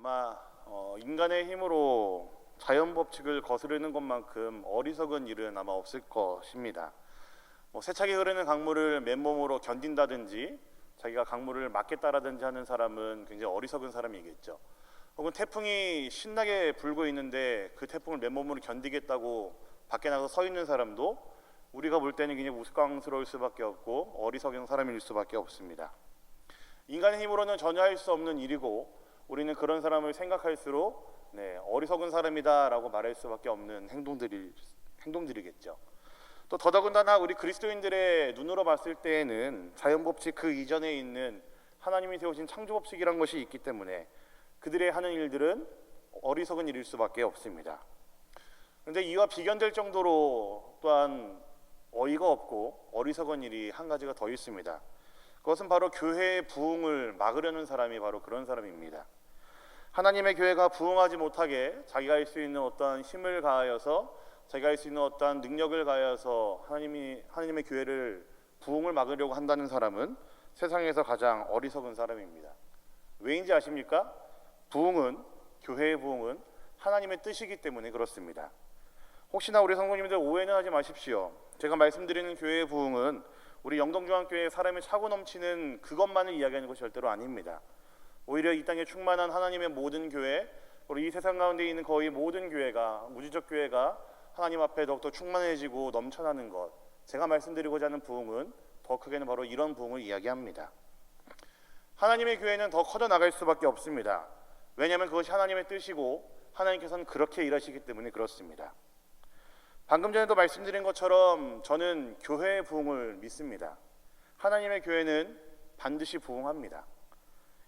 아마 인간의 힘으로 자연 법칙을 거스르는 것만큼 어리석은 일은 아마 없을 것입니다. 세차게 흐르는 강물을 맨몸으로 견딘다든지 자기가 강물을 막겠다라든지 하는 사람은 굉장히 어리석은 사람이겠죠. 혹은 태풍이 신나게 불고 있는데 그 태풍을 맨몸으로 견디겠다고 밖에 나가서 서 있는 사람도 우리가 볼 때는 굉장히 우스꽝스러울 수밖에 없고 어리석은 사람일 수밖에 없습니다. 인간의 힘으로는 전혀 할 수 없는 일이고 우리는 그런 사람을 생각할수록 어리석은 사람이다라고 말할 수밖에 없는 행동들이겠죠. 또 더더군다나 우리 그리스도인들의 눈으로 봤을 때에는 자연법칙 그 이전에 있는 하나님이 세우신 창조법칙이란 것이 있기 때문에 그들의 하는 일들은 어리석은 일일 수밖에 없습니다. 그런데 이와 비견될 정도로 또한 어이가 없고 어리석은 일이 한 가지가 더 있습니다. 그것은 바로 교회의 부흥을 막으려는 사람이 바로 그런 사람입니다. 하나님의 교회가 부흥하지 못하게 자기가 할 수 있는 어떠한 힘을 가하여서 자기가 할 수 있는 어떠한 능력을 가하여서 하나님의 교회를 부흥을 막으려고 한다는 사람은 세상에서 가장 어리석은 사람입니다. 왜인지 아십니까? 교회의 부흥은 하나님의 뜻이기 때문에 그렇습니다. 혹시나 우리 성도님들 오해는 하지 마십시오. 제가 말씀드리는 교회의 부흥은 우리 영동중앙교회에 사람이 차고 넘치는 그것만을 이야기하는 것이 절대로 아닙니다. 오히려 이 땅에 충만한 하나님의 모든 교회, 우리 이 세상 가운데 있는 거의 모든 교회가, 무지적 교회가 하나님 앞에 더욱더 충만해지고 넘쳐나는 것, 제가 말씀드리고자 하는 부흥은 더 크게는 바로 이런 부흥을 이야기합니다. 하나님의 교회는 더 커져나갈 수밖에 없습니다. 왜냐하면 그것이 하나님의 뜻이고 하나님께서는 그렇게 일하시기 때문에 그렇습니다. 방금 전에도 말씀드린 것처럼 저는 교회의 부흥을 믿습니다. 하나님의 교회는 반드시 부흥합니다.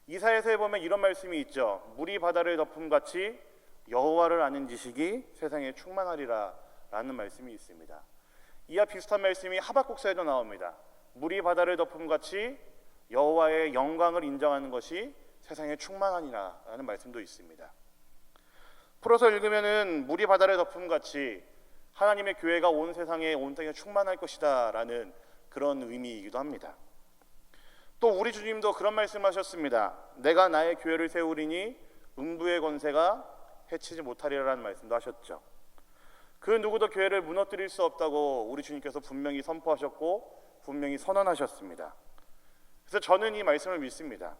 이사야서에 보면 이런 말씀이 있죠. 물이 바다를 덮음같이 여호와를 아는 지식이 세상에 충만하리라 라는 말씀이 있습니다. 이와 비슷한 말씀이 하박국서에도 나옵니다. 물이 바다를 덮음같이 여호와의 영광을 인정하는 것이 세상에 충만하니라 라는 말씀도 있습니다. 풀어서 읽으면은 물이 바다를 덮음같이 하나님의 교회가 온 세상에 온 땅에 충만할 것이다 라는 그런 의미이기도 합니다. 또 우리 주님도 그런 말씀하셨습니다. 내가 나의 교회를 세우리니 음부의 권세가 해치지 못하리라는 말씀도 하셨죠. 그 누구도 교회를 무너뜨릴 수 없다고 우리 주님께서 분명히 선포하셨고 분명히 선언하셨습니다. 그래서 저는 이 말씀을 믿습니다.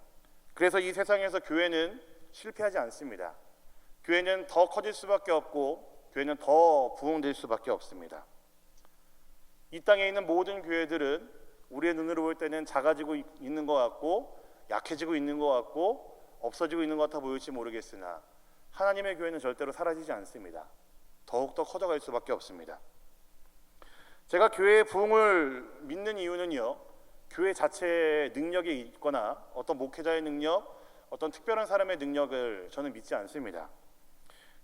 그래서 이 세상에서 교회는 실패하지 않습니다. 교회는 더 커질 수밖에 없고 교회는 더 부흥될 수밖에 없습니다. 이 땅에 있는 모든 교회들은 우리의 눈으로 볼 때는 작아지고 있는 것 같고 약해지고 있는 것 같고 없어지고 있는 것 같아 보일지 모르겠으나 하나님의 교회는 절대로 사라지지 않습니다. 더욱더 커져갈 수밖에 없습니다. 제가 교회의 부흥을 믿는 이유는요, 교회 자체의 능력이 있거나 어떤 목회자의 능력, 어떤 특별한 사람의 능력을 저는 믿지 않습니다.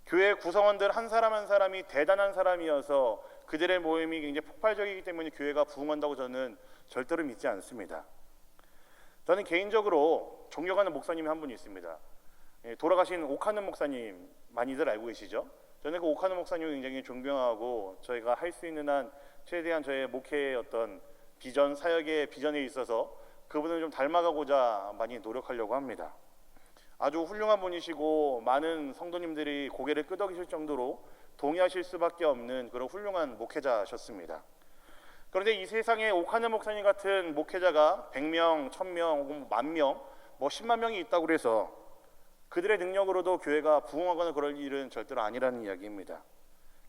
교회 구성원들 한 사람 한 사람이 대단한 사람이어서 그들의 모임이 굉장히 폭발적이기 때문에 교회가 부흥한다고 저는 절대로 믿지 않습니다. 저는 개인적으로 존경하는 목사님이 한 분이 있습니다. 돌아가신 오카는 목사님 많이들 알고 계시죠? 저는 그 오카는 목사님을 굉장히 존경하고 저희가 할 수 있는 한 최대한 저의 목회의 어떤 비전, 사역의 비전에 있어서 그분을 좀 닮아가고자 많이 노력하려고 합니다. 아주 훌륭한 분이시고 많은 성도님들이 고개를 끄덕이실 정도로 동의하실 수밖에 없는 그런 훌륭한 목회자셨습니다. 그런데 이 세상에 오카는 목사님 같은 목회자가 100명, 1000명 혹은 10,000명, 10만 명이 있다고 해서 그들의 능력으로도 교회가 부흥하거나 그럴 일은 절대로 아니라는 이야기입니다.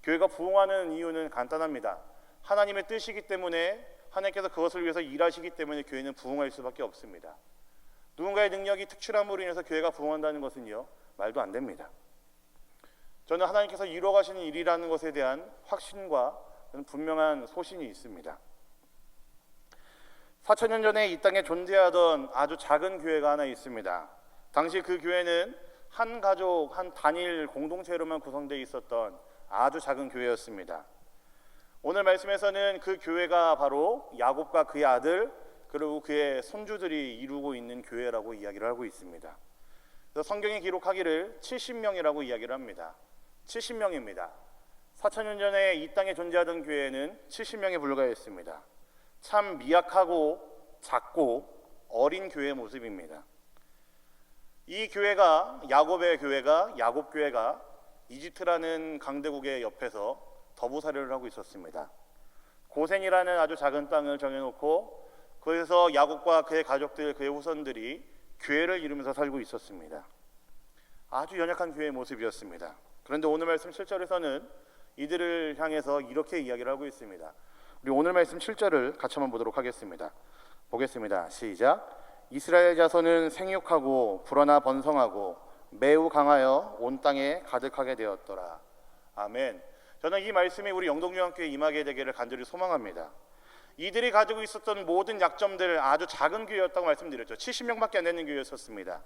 교회가 부흥하는 이유는 간단합니다. 하나님의 뜻이기 때문에 하나님께서 그것을 위해서 일하시기 때문에 교회는 부흥할 수밖에 없습니다. 누군가의 능력이 특출함으로 인해서 교회가 부흥한다는 것은요, 말도 안 됩니다. 저는 하나님께서 이루어가시는 일이라는 것에 대한 확신과 분명한 소신이 있습니다. 4,000년 전에 이 땅에 존재하던 아주 작은 교회가 하나 있습니다. 당시 그 교회는 한 가족, 한 단일 공동체로만 구성되어 있었던 아주 작은 교회였습니다. 오늘 말씀에서는 그 교회가 바로 야곱과 그의 아들 그리고 그의 손주들이 이루고 있는 교회라고 이야기를 하고 있습니다. 그래서 성경이 기록하기를 70명이라고 이야기를 합니다. 70명입니다. 4,000년 전에 이 땅에 존재하던 교회는 70명에 불과했습니다. 참 미약하고 작고 어린 교회의 모습입니다. 이 교회가 야곱의 교회가 야곱 교회가 이집트라는 강대국의 옆에서 더부살이를 하고 있었습니다. 고센이라는 아주 작은 땅을 정해놓고 거기서 야곱과 그의 가족들, 그의 후손들이 교회를 이루면서 살고 있었습니다. 아주 연약한 교회의 모습이었습니다. 그런데 오늘 말씀 7절에서는 이들을 향해서 이렇게 이야기를 하고 있습니다. 우리 오늘 말씀 7절을 같이 한번 보도록 하겠습니다. 보겠습니다. 시작. 이스라엘 자손은 생육하고 불어나 번성하고 매우 강하여 온 땅에 가득하게 되었더라. 아멘. 저는 이 말씀이 우리 영동중앙교회에 임하게 되기를 간절히 소망합니다. 이들이 가지고 있었던 모든 약점들, 아주 작은 교회였다고 말씀드렸죠. 70명밖에 안 되는 교회였었습니다.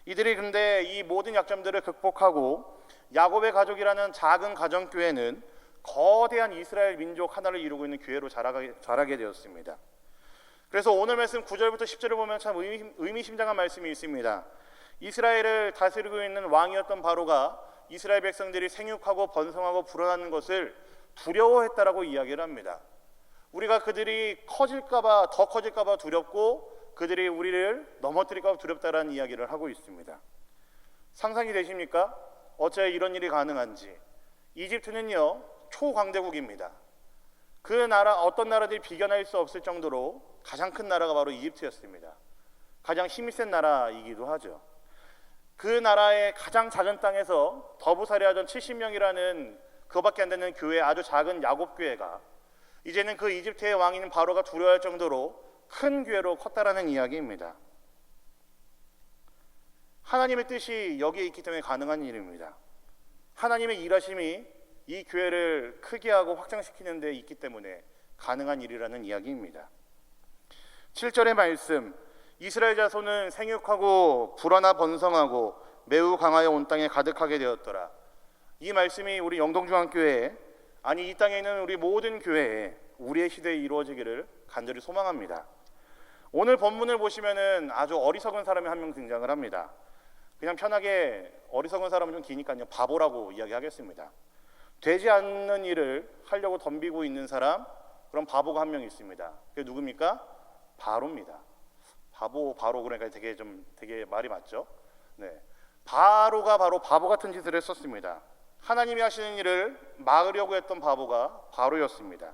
이들이 근데 이 모든 약점들을 극복하고 야곱의 가족이라는 작은 가정교회는 거대한 이스라엘 민족 하나를 이루고 있는 교회로 자라게 되었습니다. 그래서 오늘 말씀 9절부터 10절을 보면 참 의미심장한 말씀이 있습니다. 이스라엘을 다스리고 있는 왕이었던 바로가 이스라엘 백성들이 생육하고 번성하고 불어나는 것을 두려워했다라고 이야기를 합니다. 우리가 그들이 더 커질까봐 두렵고 그들이 우리를 넘어뜨릴까봐 두렵다라는 이야기를 하고 있습니다. 상상이 되십니까? 어째 이런 일이 가능한지. 이집트는요, 초강대국입니다. 그 나라, 어떤 나라들이 비견할 수 없을 정도로 가장 큰 나라가 바로 이집트였습니다. 가장 힘이 센 나라이기도 하죠. 그 나라의 가장 작은 땅에서 더부살이하던 70명이라는 그거밖에 안 되는 교회, 아주 작은 야곱 교회가 이제는 그 이집트의 왕인 바로가 두려워할 정도로 큰 교회로 컸다라는 이야기입니다. 하나님의 뜻이 여기에 있기 때문에 가능한 일입니다. 하나님의 일하심이 이 교회를 크게 하고 확장시키는 데 있기 때문에 가능한 일이라는 이야기입니다. 7절의 말씀, 이스라엘 자손은 생육하고 불어나 번성하고 매우 강하여 온 땅에 가득하게 되었더라. 이 말씀이 우리 영동중앙교회에, 아니 이 땅에 있는 우리 모든 교회에 우리의 시대에 이루어지기를 간절히 소망합니다. 오늘 본문을 보시면은 아주 어리석은 사람이 한 명 등장을 합니다. 그냥 편하게 어리석은 사람은 좀 기니까요, 바보라고 이야기하겠습니다. 되지 않는 일을 하려고 덤비고 있는 사람, 그런 바보가 한 명 있습니다. 그게 누굽니까? 바로입니다. 바로 그러니까 되게 말이 맞죠? 네. 바로가 바로 바보 같은 짓을 했었습니다. 하나님이 하시는 일을 막으려고 했던 바보가 바로였습니다.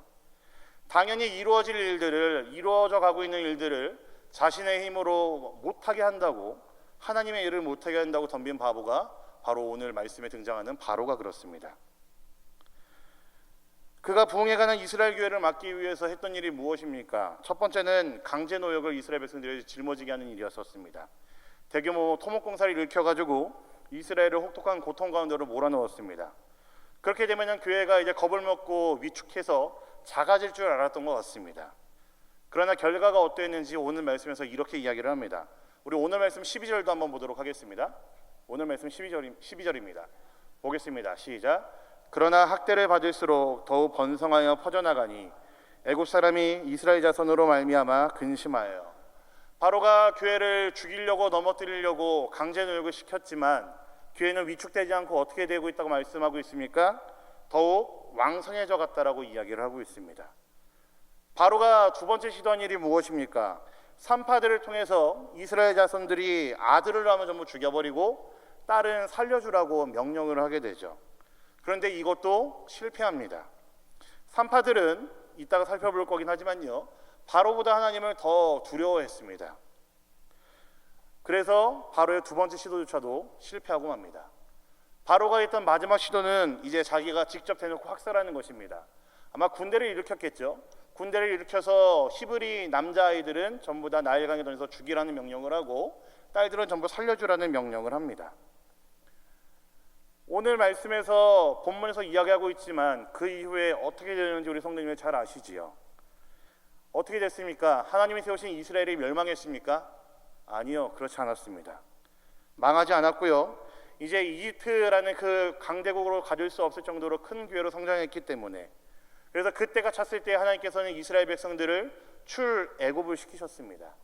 당연히 이루어져 가고 있는 일들을 자신의 힘으로 못하게 한다고, 하나님의 일을 못하게 한다고 덤빈 바보가 바로 오늘 말씀에 등장하는 바로가 그렇습니다. 그가 부흥해가는 이스라엘 교회를 막기 위해서 했던 일이 무엇입니까? 첫 번째는 강제 노역을 이스라엘 백성들에게 짊어지게 하는 일이었었습니다. 대규모 토목공사를 일으켜가지고 이스라엘을 혹독한 고통 가운데로 몰아넣었습니다. 그렇게 되면 교회가 이제 겁을 먹고 위축해서 작아질 줄 알았던 것 같습니다. 그러나 결과가 어땠는지 오늘 말씀에서 이렇게 이야기를 합니다. 우리 오늘 말씀 12절도 한번 보도록 하겠습니다. 오늘 말씀 12절입니다. 보겠습니다. 시작. 그러나 학대를 받을수록 더욱 번성하여 퍼져나가니 애굽 사람이 이스라엘 자손으로 말미암아 근심하여. 바로가 교회를 죽이려고 넘어뜨리려고 강제 노역을 시켰지만 교회는 위축되지 않고 어떻게 되고 있다고 말씀하고 있습니까? 더욱 왕성해져 갔다라고 이야기를 하고 있습니다. 바로가 두 번째 시도한 일이 무엇입니까? 산파들을 통해서 이스라엘 자손들이 아들을 낳으면 전부 죽여버리고 딸은 살려주라고 명령을 하게 되죠. 그런데 이것도 실패합니다. 산파들은 이따가 살펴볼 거긴 하지만요, 바로보다 하나님을 더 두려워했습니다. 그래서 바로의 두 번째 시도조차도 실패하고 맙니다. 바로가 했던 마지막 시도는 이제 자기가 직접 대놓고 학살하는 것입니다. 아마 군대를 일으켰겠죠. 군대를 일으켜서 히브리 남자아이들은 전부 다 나일강에 던져서 죽이라는 명령을 하고 딸들은 전부 살려주라는 명령을 합니다. 오늘 말씀에서 본문에서 이야기하고 있지만 그 이후에 어떻게 되는지 우리 성도님들 잘 아시지요. 어떻게 됐습니까? 하나님이 세우신 이스라엘이 멸망했습니까? 아니요, 그렇지 않았습니다. 망하지 않았고요, 이제 이집트라는 그 강대국으로 가질 수 없을 정도로 큰 교회로 성장했기 때문에, 그래서 그때가 찼을 때 하나님께서는 이스라엘 백성들을 출애굽을 시키셨습니다.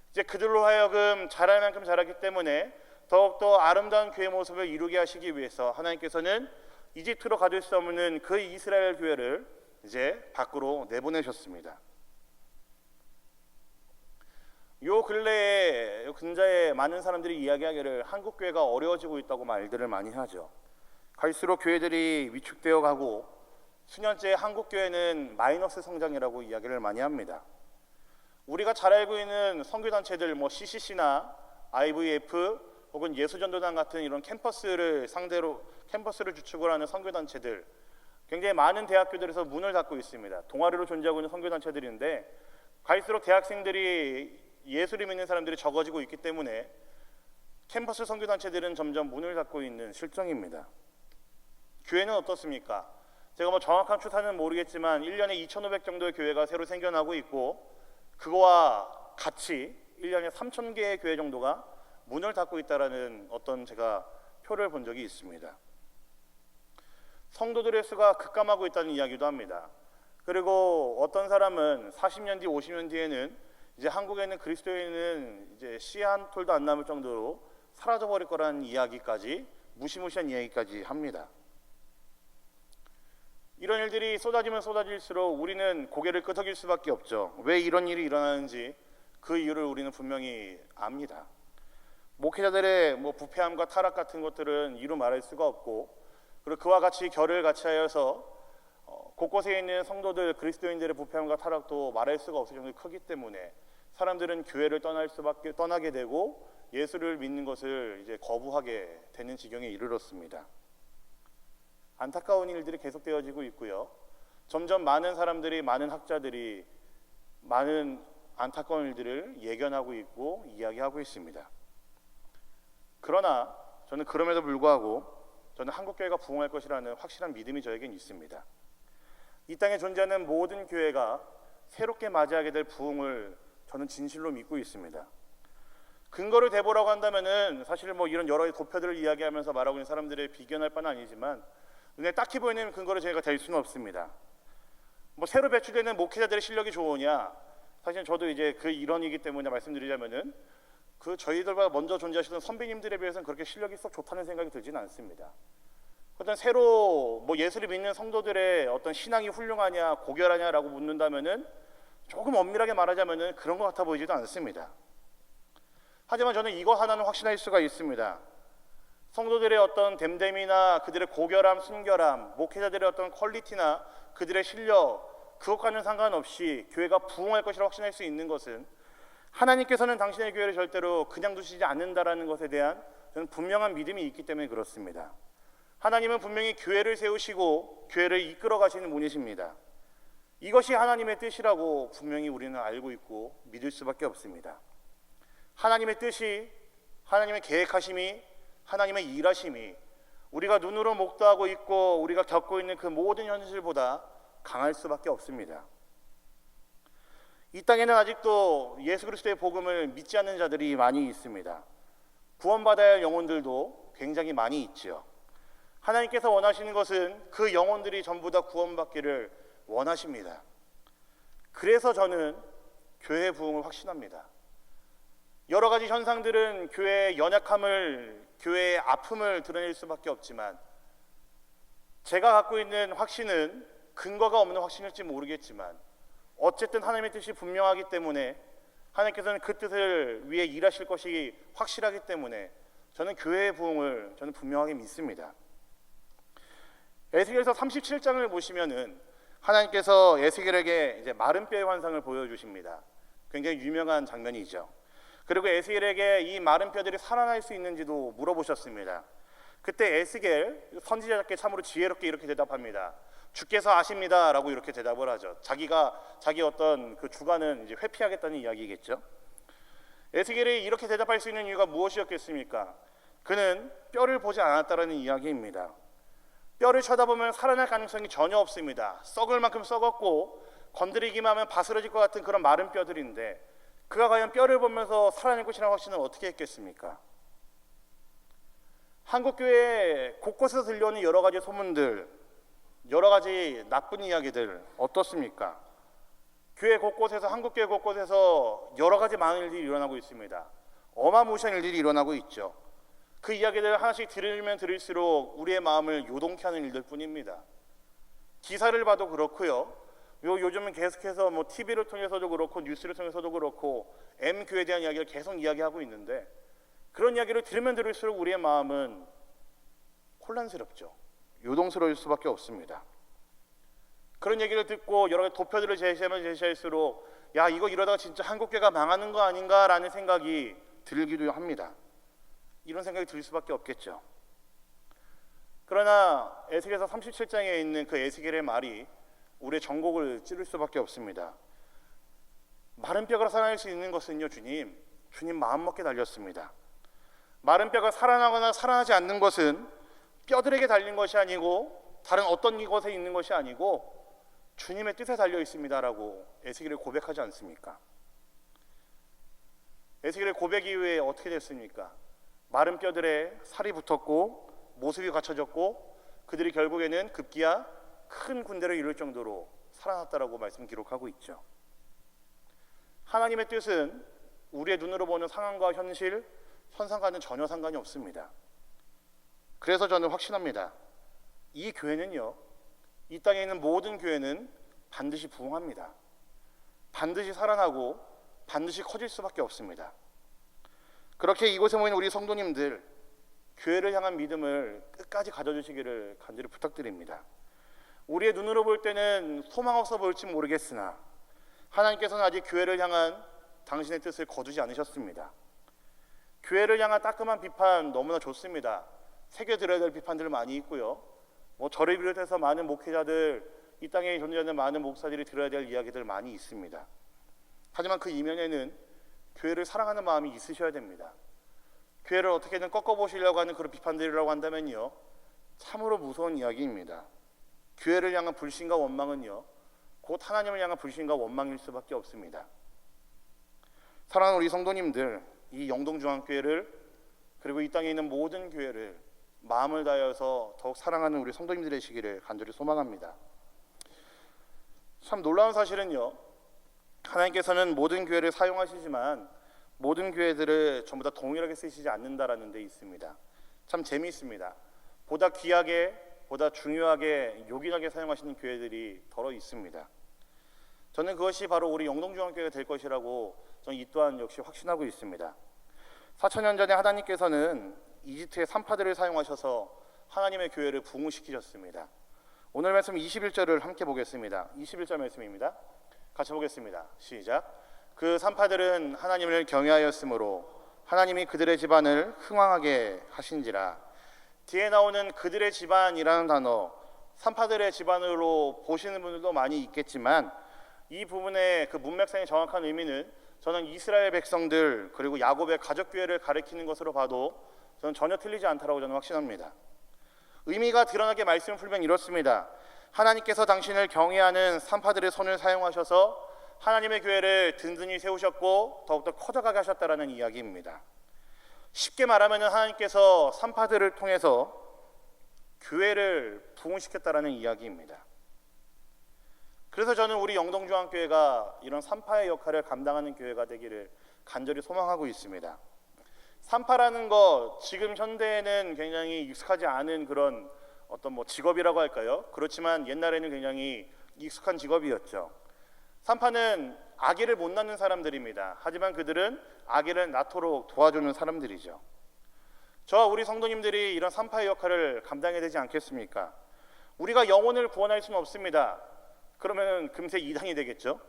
이제 그들로 하여금 자랄 만큼 자랐기 때문에 더욱더 아름다운 교회 모습을 이루게 하시기 위해서 하나님께서는 이집트로 가질 수 없는 그 이스라엘 교회를 이제 밖으로 내보내셨습니다. 요 근래에 요 근자에 많은 사람들이 이야기하기를 한국 교회가 어려워지고 있다고 말들을 많이 하죠. 갈수록 교회들이 위축되어 가고 수년째 한국 교회는 마이너스 성장이라고 이야기를 많이 합니다. 우리가 잘 알고 있는 선교단체들 뭐 CCC나 IVF 혹은 예수전도단 같은 이런 캠퍼스를 주축으로 하는 선교단체들, 굉장히 많은 대학교들에서 문을 닫고 있습니다. 동아리로 존재하고 있는 선교단체들인데 갈수록 대학생들이 예수를 믿는 사람들이 적어지고 있기 때문에 캠퍼스 선교단체들은 점점 문을 닫고 있는 실정입니다. 교회는 어떻습니까? 제가 뭐 정확한 추산은 모르겠지만 1년에 2,500 정도의 교회가 새로 생겨나고 있고, 그거와 같이 1년에 3,000개의 교회 정도가 문을 닫고 있다라는 어떤 제가 표를 본 적이 있습니다. 성도들의 수가 급감하고 있다는 이야기도 합니다. 그리고 어떤 사람은 40년 뒤, 50년 뒤에는 이제 한국에는 그리스도인은 이제 씨 한 톨도 안 남을 정도로 사라져 버릴 거라는 이야기까지, 무시무시한 이야기까지 합니다. 이런 일들이 쏟아지면 쏟아질수록 우리는 고개를 끄덕일 수밖에 없죠. 왜 이런 일이 일어나는지 그 이유를 우리는 분명히 압니다. 목회자들의 부패함과 타락 같은 것들은 이루 말할 수가 없고, 그리고 그와 같이 결을 같이 하여서 곳곳에 있는 성도들, 그리스도인들의 부패함과 타락도 말할 수가 없을 정도로 크기 때문에 사람들은 교회를 떠나게 되고 예수를 믿는 것을 이제 거부하게 되는 지경에 이르렀습니다. 안타까운 일들이 계속되어지고 있고요. 점점 많은 사람들이, 많은 학자들이 많은 안타까운 일들을 예견하고 있고 이야기하고 있습니다. 그러나 저는 그럼에도 불구하고 저는 한국교회가 부흥할 것이라는 확실한 믿음이 저에겐 있습니다. 이 땅에 존재하는 모든 교회가 새롭게 맞이하게 될 부흥을 저는 진실로 믿고 있습니다. 근거를 대보라고 한다면은 사실 이런 여러 도표들을 이야기하면서 말하고 있는 사람들의 비견할 바는 아니지만 눈에 딱히 보이는 근거를 저희가 댈 수는 없습니다. 새로 배출되는 목회자들의 실력이 좋으냐? 사실 저도 이제 그 일원이기 때문에 말씀드리자면은 저희들보다 먼저 존재하시던 선배님들에 비해서는 그렇게 실력이 썩 좋다는 생각이 들지는 않습니다. 어떤 새로 예수를 믿는 성도들의 어떤 신앙이 훌륭하냐, 고결하냐라고 묻는다면은 조금 엄밀하게 말하자면은 그런 것 같아 보이지도 않습니다. 하지만 저는 이거 하나는 확신할 수가 있습니다. 성도들의 어떤 됨됨이나 그들의 고결함, 순결함, 목회자들의 어떤 퀄리티나 그들의 실력, 그것과는 상관없이 교회가 부흥할 것이라 확신할 수 있는 것은 하나님께서는 당신의 교회를 절대로 그냥 두시지 않는다라는 것에 대한 저는 분명한 믿음이 있기 때문에 그렇습니다. 하나님은 분명히 교회를 세우시고 교회를 이끌어 가시는 분이십니다. 이것이 하나님의 뜻이라고 분명히 우리는 알고 있고 믿을 수밖에 없습니다. 하나님의 뜻이, 하나님의 계획하심이, 하나님의 일하심이 우리가 눈으로 목도하고 있고 우리가 겪고 있는 그 모든 현실보다 강할 수밖에 없습니다. 이 땅에는 아직도 예수 그리스도의 복음을 믿지 않는 자들이 많이 있습니다. 구원받아야 할 영혼들도 굉장히 많이 있지요. 하나님께서 원하시는 것은 그 영혼들이 전부 다 구원받기를 원하십니다. 그래서 저는 교회의 부흥을 확신합니다. 여러 가지 현상들은 교회의 연약함을, 교회의 아픔을 드러낼 수밖에 없지만 제가 갖고 있는 확신은 근거가 없는 확신일지 모르겠지만 어쨌든 하나님의 뜻이 분명하기 때문에 하나님께서는 그 뜻을 위해 일하실 것이 확실하기 때문에 저는 교회의 부흥을 저는 분명하게 믿습니다. 에스겔서 37장을 보시면은 하나님께서 에스겔에게 이제 마른 뼈의 환상을 보여주십니다. 굉장히 유명한 장면이죠. 그리고 에스겔에게 이 마른 뼈들이 살아날 수 있는지도 물어보셨습니다. 그때 에스겔 선지자답게 참으로 지혜롭게 이렇게 대답합니다. 주께서 아십니다 라고 이렇게 대답을 하죠. 자기 어떤 그 주관은 이제 회피하겠다는 이야기겠죠. 에스겔이 이렇게 대답할 수 있는 이유가 무엇이었겠습니까? 그는 뼈를 보지 않았다라는 이야기입니다. 뼈를 쳐다보면 살아날 가능성이 전혀 없습니다. 썩을 만큼 썩었고 건드리기만 하면 바스러질 것 같은 그런 마른 뼈들인데 그가 과연 뼈를 보면서 살아날 것이라는 확신을 어떻게 했겠습니까? 한국교회 곳곳에서 들려오는 여러 가지 소문들, 여러 가지 나쁜 이야기들 어떻습니까? 교회 곳곳에서, 한국교회 곳곳에서 여러 가지 많은 일들이 일어나고 있습니다. 어마무시한 일들이 일어나고 있죠. 그 이야기들을 하나씩 들으면 들을수록 우리의 마음을 요동케 하는 일들 뿐입니다. 기사를 봐도 그렇고요. 요즘은 계속해서 뭐 TV를 통해서도 그렇고 뉴스를 통해서도 그렇고 M교회에 대한 이야기를 계속 이야기하고 있는데, 그런 이야기를 들으면 들을수록 우리의 마음은 혼란스럽죠. 요동스러울 수밖에 없습니다. 그런 얘기를 듣고 여러 가지 도표들을 제시하면 제시할수록 야, 이거 이러다가 진짜 한국교회가 망하는 거 아닌가라는 생각이 들기도 합니다. 이런 생각이 들 수밖에 없겠죠. 그러나 에스겔서 37장에 있는 그 에스겔의 말이 우리의 전곡을 찌를 수밖에 없습니다. 마른 뼈가 살아날 수 있는 것은요, 주님 마음먹게 달렸습니다. 마른 뼈가 살아나거나 살아나지 않는 것은 뼈들에게 달린 것이 아니고 다른 어떤 이것에 있는 것이 아니고 주님의 뜻에 달려 있습니다라고 에스겔이 고백하지 않습니까? 에스겔의 고백 이후에 어떻게 됐습니까? 마른 뼈들에 살이 붙었고 모습이 갖춰졌고 그들이 결국에는 급기야 큰 군대를 이룰 정도로 살아났다라고 말씀 기록하고 있죠. 하나님의 뜻은 우리의 눈으로 보는 상황과 현실, 현상과는 전혀 상관이 없습니다. 그래서 저는 확신합니다. 이 교회는요, 이 땅에 있는 모든 교회는 반드시 부흥합니다. 반드시 살아나고 반드시 커질 수밖에 없습니다. 그렇게 이곳에 모인 우리 성도님들, 교회를 향한 믿음을 끝까지 가져주시기를 간절히 부탁드립니다. 우리의 눈으로 볼 때는 소망 없어 보일지 모르겠으나 하나님께서는 아직 교회를 향한 당신의 뜻을 거두지 않으셨습니다. 교회를 향한 따끔한 비판 너무나 좋습니다. 새겨들어야 될 비판들 많이 있고요. 저를 비롯해서 많은 목회자들, 이 땅에 존재하는 많은 목사들이 들어야 될 이야기들 많이 있습니다. 하지만 그 이면에는 교회를 사랑하는 마음이 있으셔야 됩니다. 교회를 어떻게든 꺾어보시려고 하는 그런 비판들이라고 한다면요, 참으로 무서운 이야기입니다. 교회를 향한 불신과 원망은요, 곧 하나님을 향한 불신과 원망일 수밖에 없습니다. 사랑하는 우리 성도님들, 이 영동중앙교회를 그리고 이 땅에 있는 모든 교회를 마음을 다해서 더욱 사랑하는 우리 성도님들 되시기를 간절히 소망합니다. 참 놀라운 사실은요, 하나님께서는 모든 교회를 사용하시지만 모든 교회들을 전부 다 동일하게 쓰시지 않는다라는 데 있습니다. 참 재미있습니다. 보다 귀하게, 보다 중요하게, 요긴하게 사용하시는 교회들이 더러 있습니다. 저는 그것이 바로 우리 영동중앙교회가 될 것이라고 저는 이 또한 역시 확신하고 있습니다. 4,000년 전에 하나님께서는 이집트의 산파들을 사용하셔서 하나님의 교회를 부흥시키셨습니다. 오늘 말씀 21절을 함께 보겠습니다. 21절 말씀입니다. 같이 보겠습니다. 시작. 그 산파들은 하나님을 경외하였으므로 하나님이 그들의 집안을 흥왕하게 하신지라. 뒤에 나오는 그들의 집안이라는 단어, 산파들의 집안으로 보시는 분들도 많이 있겠지만 이 부분의 그 문맥상의 정확한 의미는 저는 이스라엘 백성들 그리고 야곱의 가족교회를 가리키는 것으로 봐도 저는 전혀 틀리지 않다라고 저는 확신합니다. 의미가 드러나게 말씀을 풀면 이렇습니다. 하나님께서 당신을 경외하는 산파들의 손을 사용하셔서 하나님의 교회를 든든히 세우셨고 더욱더 커져가게 하셨다라는 이야기입니다. 쉽게 말하면 하나님께서 산파들을 통해서 교회를 부흥시켰다라는 이야기입니다. 그래서 저는 우리 영동중앙교회가 이런 산파의 역할을 감당하는 교회가 되기를 간절히 소망하고 있습니다. 산파라는 것, 지금 현대에는 굉장히 익숙하지 않은 그런 어떤 직업이라고 할까요? 그렇지만 옛날에는 굉장히 익숙한 직업이었죠. 산파는 아기를 못 낳는 사람들입니다. 하지만 그들은 아기를 낳도록 도와주는 사람들이죠. 저와 우리 성도님들이 이런 산파의 역할을 감당해야 되지 않겠습니까? 우리가 영혼을 구원할 수는 없습니다. 그러면 금세 이단이 되겠죠.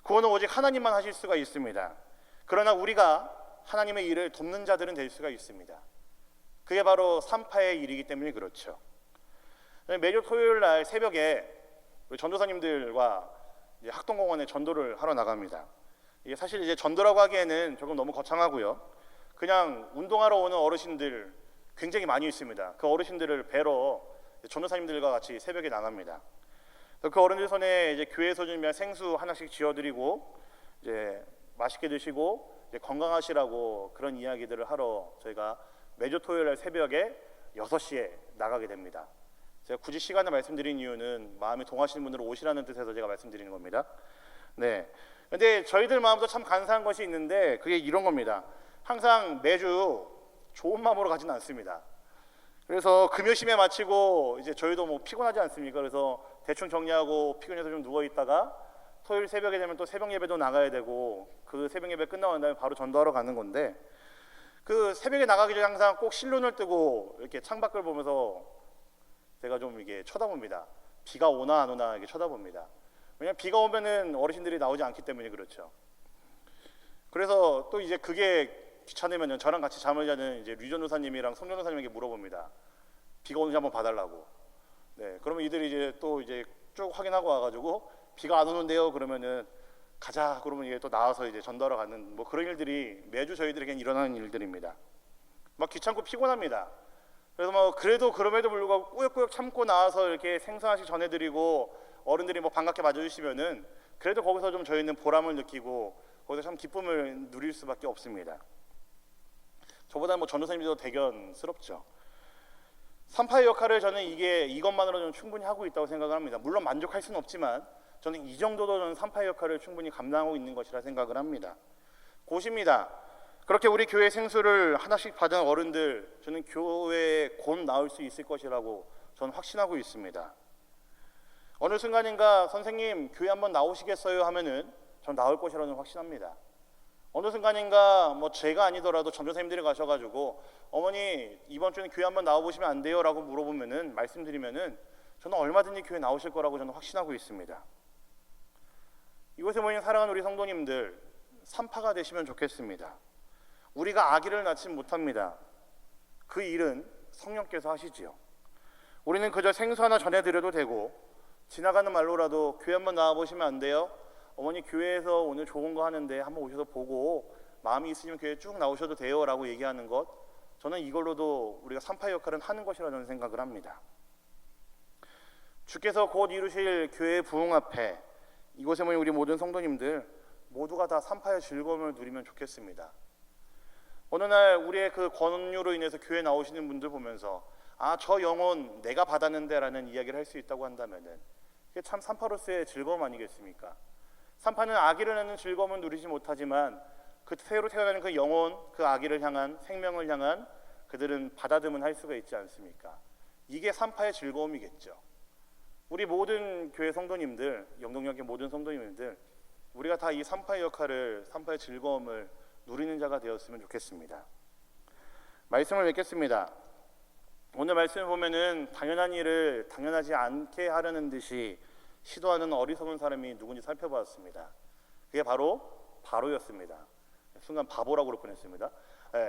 구원은 오직 하나님만 하실 수가 있습니다. 그러나 우리가 하나님의 일을 돕는 자들은 될 수가 있습니다. 그게 바로 산파의 일이기 때문에 그렇죠. 매주 토요일 날 새벽에 우리 전도사님들과 이제 학동공원에 전도를 하러 나갑니다. 이게 사실 이제 전도라고 하기에는 조금 너무 거창하고요. 그냥 운동하러 오는 어르신들 굉장히 많이 있습니다. 그 어르신들을 뵈러 전도사님들과 같이 새벽에 나갑니다. 그 어른들 손에 이제 교회에서 준비한 생수 하나씩 쥐어드리고 이제 맛있게 드시고 이제 건강하시라고 그런 이야기들을 하러 저희가 매주 토요일 날 새벽에 6시에 나가게 됩니다. 제가 굳이 시간을 말씀드린 이유는 마음이 동하시는 분으로 오시라는 뜻에서 제가 말씀드리는 겁니다. 네. 근데 저희들 마음도 참 간사한 것이 있는데 그게 이런 겁니다. 항상 매주 좋은 마음으로 가지는 않습니다. 그래서 금요심에 마치고 이제 저희도 피곤하지 않습니까? 그래서 대충 정리하고 피곤해서 좀 누워 있다가 토요일 새벽에 되면 또 새벽 예배도 나가야 되고 그 새벽 예배 끝나고 난 다음에 바로 전도하러 가는 건데 그 새벽에 나가기 전에 항상 꼭 실눈을 뜨고 이렇게 창밖을 보면서 제가 좀 이게 쳐다봅니다. 비가 오나 안 오나 이렇게 쳐다봅니다. 왜냐면 비가 오면은 어르신들이 나오지 않기 때문에 그렇죠. 그래서 또 이제 그게 귀찮으면은 저랑 같이 잠을 자는 이제 류 전도사님이랑 송 전도사님에게 물어봅니다. 비가 오는지 한번 봐달라고. 네, 그러면 이들이 이제 또 이제 쭉 확인하고 와가지고 비가 안 오는데요. 그러면은 가자. 그러면 이게 또 나와서 이제 전도하러 가는 뭐 그런 일들이 매주 저희들에겐 일어나는 일들입니다. 막 귀찮고 피곤합니다. 그래서 뭐 그래도 그럼에도 불구하고 꾸역꾸역 참고 나와서 이렇게 생선 하나씩 전해드리고 어른들이 뭐 반갑게 맞아주시면은 그래도 거기서 좀 저희는 보람을 느끼고 거기서 참 기쁨을 누릴 수밖에 없습니다. 저보다 뭐 전도사님들도 대견스럽죠. 산파의 역할을 저는 이것만으로 좀 충분히 하고 있다고 생각을 합니다. 물론 만족할 수는 없지만 저는 이 정도도 저는 산파의 역할을 충분히 감당하고 있는 것이라 생각을 합니다. 곧입니다. 그렇게 우리 교회 생수를 하나씩 받은 어른들, 저는 교회에 곧 나올 수 있을 것이라고 저는 확신하고 있습니다. 어느 순간인가 선생님 교회 한번 나오시겠어요 하면은 전 나올 것이라는 확신합니다. 어느 순간인가 뭐 제가 아니더라도 전도사님들이 가셔가지고 어머니 이번 주는 교회 한번 나와보시면 안 돼요? 라고 물어보면은 말씀드리면은 저는 얼마든지 교회 나오실 거라고 저는 확신하고 있습니다. 이곳에 모인 사랑하는 우리 성도님들 산파가 되시면 좋겠습니다. 우리가 아기를 낳지 못합니다. 그 일은 성령께서 하시지요. 우리는 그저 생수 하나 전해드려도 되고 지나가는 말로라도 교회 한번 나와보시면 안 돼요? 어머니 교회에서 오늘 좋은 거 하는데 한번 오셔서 보고 마음이 있으시면 교회 쭉 나오셔도 돼요 라고 얘기하는 것, 저는 이걸로도 우리가 산파의 역할은 하는 것이라 저는 생각을 합니다. 주께서 곧 이루실 교회의 부흥 앞에 이곳에 모인 우리 모든 성도님들 모두가 다 산파의 즐거움을 누리면 좋겠습니다. 어느 날 우리의 그 권유로 인해서 교회 나오시는 분들 보면서 저 영혼 내가 받았는데 라는 이야기를 할 수 있다고 한다면은 그게 참 산파로서의 즐거움 아니겠습니까? 산파는 아기를 낳는 즐거움은 누리지 못하지만 그 새로 태어나는 그 영혼, 그 아기를 향한 생명을 향한 그들은 받아들임을 할 수가 있지 않습니까? 이게 산파의 즐거움이겠죠. 우리 모든 교회 성도님들, 영동역의 모든 성도님들, 우리가 다 이 산파의 역할을, 산파의 즐거움을 누리는 자가 되었으면 좋겠습니다. 말씀을 맺겠습니다. 오늘 말씀을 보면은 당연한 일을 당연하지 않게 하려는 듯이 시도하는 어리석은 사람이 누군지 살펴보았습니다. 그게 바로였습니다. 순간 바보라고 그럴 뻔했습니다.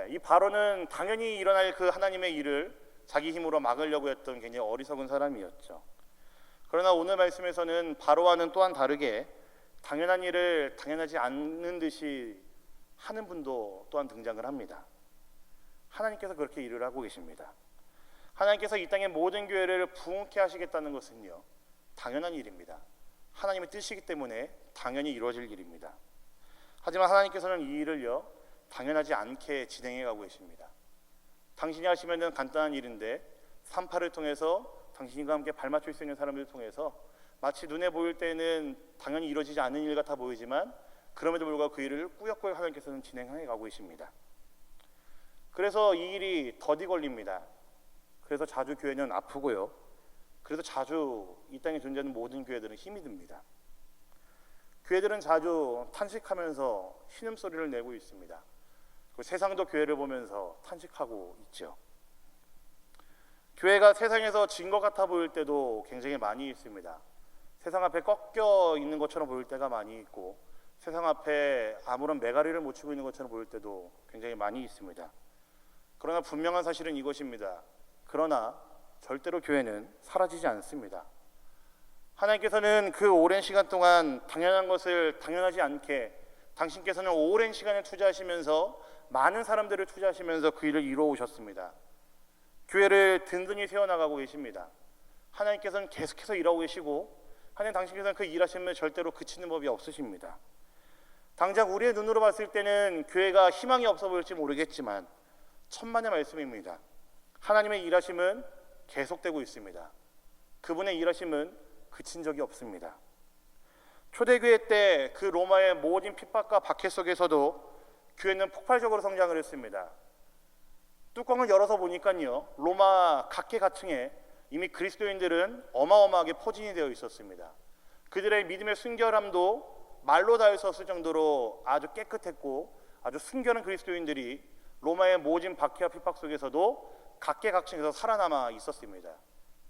이 바로는 당연히 일어날 그 하나님의 일을 자기 힘으로 막으려고 했던 굉장히 어리석은 사람이었죠. 그러나 오늘 말씀에서는 바로와는 또한 다르게 당연한 일을 당연하지 않는 듯이 하는 분도 또한 등장을 합니다. 하나님께서 그렇게 일을 하고 계십니다. 하나님께서 이 땅의 모든 교회를 부흥케 하시겠다는 것은요, 당연한 일입니다. 하나님의 뜻이기 때문에 당연히 이루어질 일입니다. 하지만 하나님께서는 이 일을요, 당연하지 않게 진행해 가고 계십니다. 당신이 하시면 간단한 일인데 산파를 통해서 당신과 함께 발맞출 수 있는 사람들을 통해서 마치 눈에 보일 때는 당연히 이루어지지 않는 일 같아 보이지만 그럼에도 불구하고 그 일을 꾸역꾸역 하나님께서는 진행해 가고 계십니다. 그래서 이 일이 더디 걸립니다. 그래서 자주 교회는 아프고요. 그래서 자주 이 땅에 존재하는 모든 교회들은 힘이 듭니다. 교회들은 자주 탄식하면서 신음소리를 내고 있습니다. 그리고 세상도 교회를 보면서 탄식하고 있죠. 교회가 세상에서 진 것 같아 보일 때도 굉장히 많이 있습니다. 세상 앞에 꺾여 있는 것처럼 보일 때가 많이 있고 세상 앞에 아무런 메가리를 못 치고 있는 것처럼 보일 때도 굉장히 많이 있습니다. 그러나 분명한 사실은 이것입니다. 그러나 절대로 교회는 사라지지 않습니다. 하나님께서는 그 오랜 시간 동안 당연한 것을 당연하지 않게 당신께서는 오랜 시간을 투자하시면서 많은 사람들을 투자하시면서 그 일을 이루어 오셨습니다. 교회를 든든히 세워나가고 계십니다. 하나님께서는 계속해서 일하고 계시고 하나님 당신께서는 그 일하심을 절대로 그치는 법이 없으십니다. 당장 우리의 눈으로 봤을 때는 교회가 희망이 없어 보일지 모르겠지만 천만의 말씀입니다. 하나님의 일하심은 계속되고 있습니다. 그분의 일하심은 그친 적이 없습니다. 초대교회 때 그 로마의 모든 핍박과 박해 속에서도 교회는 폭발적으로 성장을 했습니다. 뚜껑을 열어서 보니까요, 로마 각계각층에 이미 그리스도인들은 어마어마하게 포진이 되어 있었습니다. 그들의 믿음의 순결함도 말로 닿을 수 없을 정도로 아주 깨끗했고 아주 순결한 그리스도인들이 로마의 모진 박해와 핍박 속에서도 각계각층에서 살아남아 있었습니다.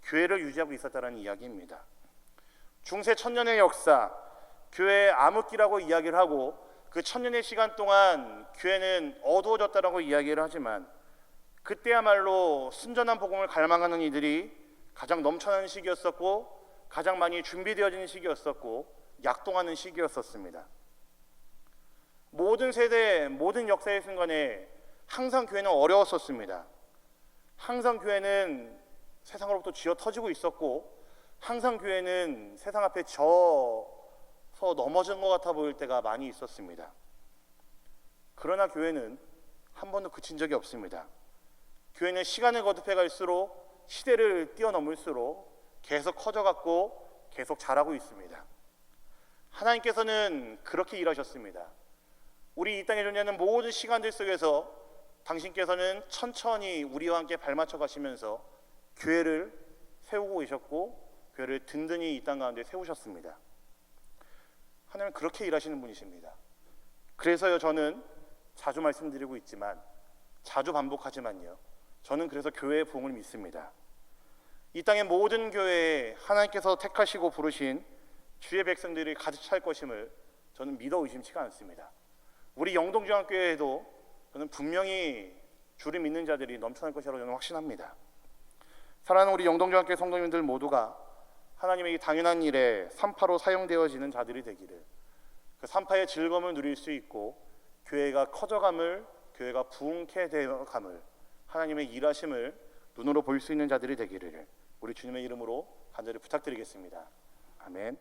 교회를 유지하고 있었다는 이야기입니다. 중세 천년의 역사, 교회의 암흑기라고 이야기를 하고 그 천년의 시간 동안 교회는 어두워졌다라고 이야기를 하지만 그때야말로 순전한 복음을 갈망하는 이들이 가장 넘쳐나는 시기였었고 가장 많이 준비되어진 시기였었고 약동하는 시기였었습니다. 모든 세대, 모든 역사의 순간에 항상 교회는 어려웠었습니다. 항상 교회는 세상으로부터 쥐어 터지고 있었고 항상 교회는 세상 앞에 져서 넘어진 것 같아 보일 때가 많이 있었습니다. 그러나 교회는 한 번도 그친 적이 없습니다. 교회는 시간을 거듭해 갈수록 시대를 뛰어넘을수록 계속 커져갔고 계속 자라고 있습니다. 하나님께서는 그렇게 일하셨습니다. 우리 이 땅에 존재하는 모든 시간들 속에서 당신께서는 천천히 우리와 함께 발맞춰 가시면서 교회를 세우고 계셨고 교회를 든든히 이 땅 가운데 세우셨습니다. 하나님은 그렇게 일하시는 분이십니다. 그래서요, 저는 자주 말씀드리고 있지만 자주 반복하지만요, 저는 그래서 교회의 부흥을 믿습니다. 이 땅의 모든 교회에 하나님께서 택하시고 부르신 주의 백성들이 가득 찰 것임을 저는 믿어 의심치가 않습니다. 우리 영동중앙교회에도 저는 분명히 주를 믿는 자들이 넘쳐날 것이라고 저는 확신합니다. 사랑하는 우리 영동중앙교회 성도님들 모두가 하나님의 이 당연한 일에 산파로 사용되어지는 자들이 되기를, 그 산파의 즐거움을 누릴 수 있고 교회가 커져감을, 교회가 부흥케 되어감을, 하나님의 일하심을 눈으로 볼 수 있는 자들이 되기를 우리 주님의 이름으로 간절히 부탁드리겠습니다. 아멘.